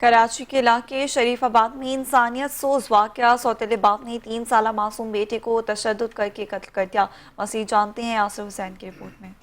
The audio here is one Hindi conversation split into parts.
कराची के इलाके शरीफाबाद में इंसानियत सोज वाकया। सौतेले बाप ने 3 साल मासूम बेटे को तशद्दुद करके कत्ल कर दिया। मसीह जानते हैं यासिर हुसैन की रिपोर्ट में।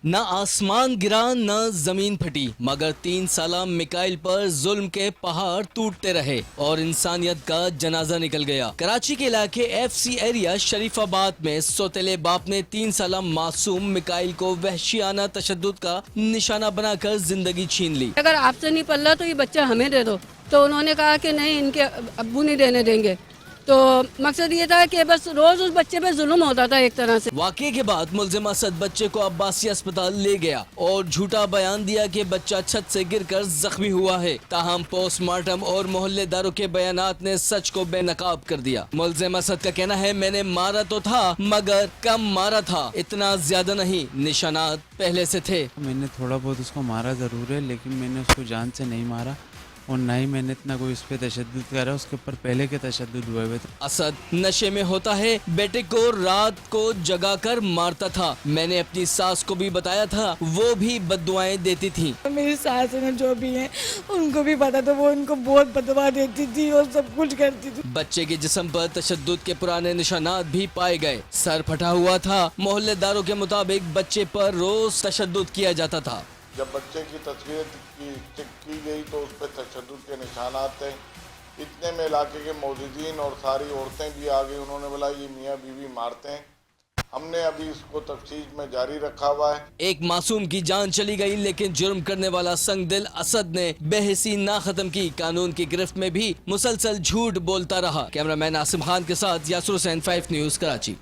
न आसमान गिरा न जमीन फटी, मगर 3 साला मिकाइल पर जुल्म के पहाड़ टूटते रहे और इंसानियत का जनाजा निकल गया। कराची के इलाके FC एरिया शरीफाबाद में सौतेले बाप ने 3 साला मासूम मिकाइल को वहशियाना तशद्दुद का निशाना बनाकर जिंदगी छीन ली। अगर आपसे नहीं पल्ला तो ये बच्चा हमें दे दो, तो उन्होंने कहा कि नहीं, इनके अब्बू नहीं देने देंगे। तो मकसद ये था कि बस रोज उस बच्चे पे जुल्म होता था एक तरह से। वाकये के बाद मुलजिम असद बच्चे को अब्बासी अस्पताल ले गया और झूठा बयान दिया कि बच्चा छत से गिरकर जख्मी हुआ है। ताहम पोस्टमार्टम और मोहल्लेदारों के बयानात ने सच को बेनकाब कर दिया। मुलजिम असद का कहना है, मैंने मारा तो था मगर कम मारा था, इतना ज्यादा नहीं, निशानात पहले से थे। मैंने थोड़ा बहुत उसको मारा जरूर है, लेकिन मैंने उसको जान से नहीं मारा और ना ही मैंने इतना कोई उस पर तशद्दुद करा। उसके ऊपर पहले के तशद्दुद हुए थे। असद नशे में होता है, बेटे को रात को जगा कर मारता था। मैंने अपनी सास को भी बताया था, वो भी बद्दुआएं देती थी। मेरी सास ने जो भी है उनको भी पता था, वो उनको बहुत बदवा देती थी और सब कुछ करती थी। बच्चे के जिस्म पर तशद्दुद के पुराने निशानात भी पाए गए। सर फटा हुआ था। मोहल्लेदारों के मुताबिक बच्चे पर रोज तशद्दुद किया जाता था। जब बच्चे की तस्वीर चेक की गई तो उस पर तशद्दुद के निशानात थे। इतने में इलाके के मौजूदीन और सारी औरतें भी आ गई। उन्होंने बोला ये मियाँ बीवी मारते हैं। हमने अभी इसको तफ्तीश में जारी रखा हुआ है। एक मासूम की जान चली गई, लेकिन जुर्म करने वाला संगदिल असद ने बेहिसी ना खत्म की। कानून की गिरफ्त में भी मुसलसल झूठ बोलता रहा। कैमरामैन आसिम खान के साथ यासिर हुसैन, 5 न्यूज़, कराची।